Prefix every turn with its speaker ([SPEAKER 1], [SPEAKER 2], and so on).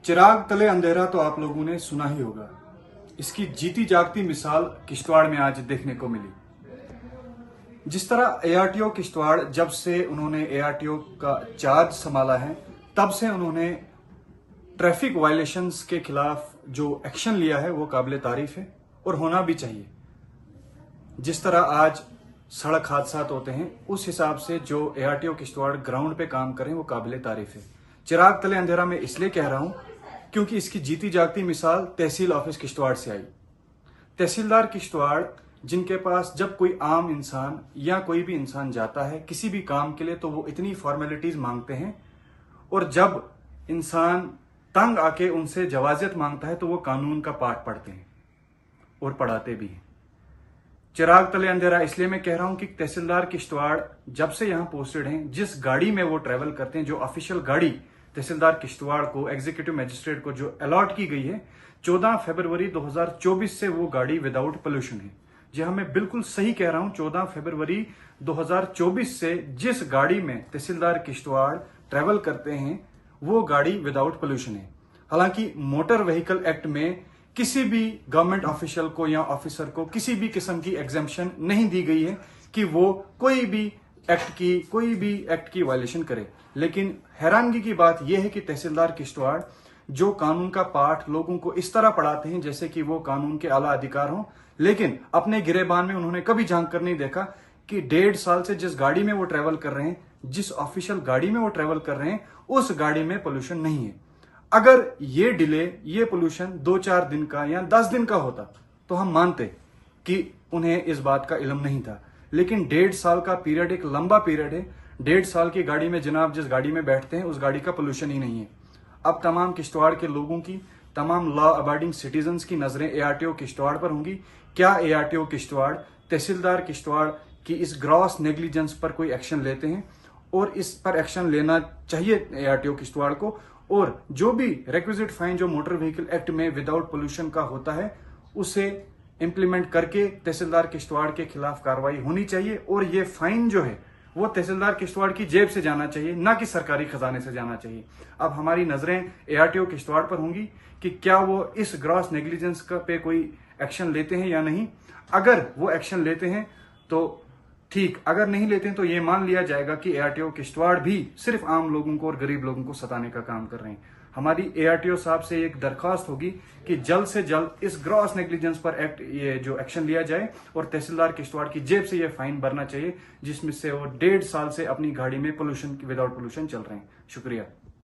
[SPEAKER 1] चिराग तले अंधेरा तो आप लोगों ने सुना ही होगा। इसकी जीती जागती मिसाल किश्तवाड़ में आज देखने को मिली। जिस तरह एआरटीओ किश्तवाड़ जब से उन्होंने एआरटीओ का चार्ज संभाला है, तब से उन्होंने ट्रैफिक वायलेशंस के खिलाफ जो एक्शन लिया है वो काबिले तारीफ है और होना भी चाहिए। जिस तरह आज सड़क हादसात होते हैं, उस हिसाब से जो एआरटीओ किश्तवाड़ ग्राउंड पे काम करें वो काबिले तारीफ है। चिराग तले अंधेरा में इसलिए कह रहा हूं क्योंकि इसकी जीती जागती मिसाल तहसील ऑफिस किश्तवाड़ से आई। तहसीलदार किश्तवाड़ जिनके पास जब कोई आम इंसान या कोई भी इंसान जाता है किसी भी काम के लिए, तो वो इतनी फॉर्मेलिटीज मांगते हैं, और जब इंसान तंग आके उनसे जवाजियत मांगता है तो वो कानून का पाठ पढ़ते हैं और पढ़ाते भी हैं। चिराग तले अंधेरा इसलिए मैं कह रहा हूं कि तहसीलदार किश्तवाड़ जब से यहां पोस्टेड हैं, जिस गाड़ी में वो ट्रेवल करते हैं, जो ऑफिशियल गाड़ी तहसीलदार किश्तवाड़ को, एग्जीक्यूटिव मजिस्ट्रेट को जो अलॉट की गई है, 14 फरवरी 2024 से वो गाड़ी विदाउट पोल्यूशन है। जी हाँ, मैं बिल्कुल सही कह रहा हूं, 14 फरवरी 2024 से जिस गाड़ी में तहसीलदार किश्तवाड़ ट्रेवल करते हैं वो गाड़ी विदाउट पोल्यूशन है। हालांकि मोटर व्हीकल एक्ट में किसी भी गवर्नमेंट ऑफिशियल को या ऑफिसर को किसी भी किस्म की एग्जेम्पशन नहीं दी गई है कि वो कोई भी एक्ट की वायलेशन करे। लेकिन हैरानगी की बात यह है कि तहसीलदार किश्तवाड़ जो कानून का पाठ लोगों को इस तरह पढ़ाते हैं जैसे कि वो कानून के आला अधिकार हों, लेकिन अपने गिरेबान में उन्होंने कभी झांक कर नहीं देखा कि 1.5 साल से जिस गाड़ी में वो ट्रेवल कर रहे हैं, जिस ऑफिशियल गाड़ी में वो ट्रेवल कर रहे हैं, उस गाड़ी में पोल्यूशन नहीं है। अगर ये डिले, ये पोल्यूशन 2-4 दिन का या 10 दिन का होता तो हम मानते कि उन्हें इस बात का इल्म नहीं था, लेकिन 1.5 साल का पीरियड एक लंबा पीरियड है। 1.5 साल की गाड़ी में जनाब जिस गाड़ी में बैठते हैं उस गाड़ी का पोल्यूशन ही नहीं है। अब तमाम किश्तवाड़ के लोगों की, तमाम लॉ अबाइडिंग सिटीजन्स की नजरें एआरटीओ किश्तवाड़ पर होंगी। क्या एआरटीओ किश्तवाड़ तहसीलदार किश्तवाड़ की इस ग्रॉस नेग्लिजेंस पर कोई एक्शन लेते हैं? और इस पर एक्शन लेना चाहिए एआरटीओ किश्तवाड़ को, और जो भी रिक्विजिट फाइन जो मोटर व्हीकल एक्ट में विदाउट पोल्यूशन का होता है उसे इंप्लीमेंट करके तहसीलदार किश्तवाड़ के खिलाफ कार्रवाई होनी चाहिए। और ये फाइन जो है वो तहसीलदार किश्तवाड़ की जेब से जाना चाहिए, ना कि सरकारी खजाने से जाना चाहिए। अब हमारी नजरें एआरटीओ किश्तवाड़ पर होंगी कि क्या वो इस ग्रॉस नेग्लिजेंस पे कोई एक्शन लेते हैं या नहीं। अगर वो एक्शन लेते हैं तो ठीक, अगर नहीं लेते हैं तो ये मान लिया जाएगा कि एआरटीओ किश्तवाड़ भी सिर्फ आम लोगों को और गरीब लोगों को सताने का काम कर रहे हैं। हमारी एआरटीओ साहब से एक दरखास्त होगी कि जल्द से जल्द इस ग्रॉस नेग्लिजेंस पर ये जो एक्शन लिया जाए और तहसीलदार किश्तवाड़ की जेब से ये फाइन भरना चाहिए, जिसमें से वो 1.5 साल से अपनी गाड़ी में पोल्यूशन विदाउट पोल्यूशन चल रहे हैं। शुक्रिया।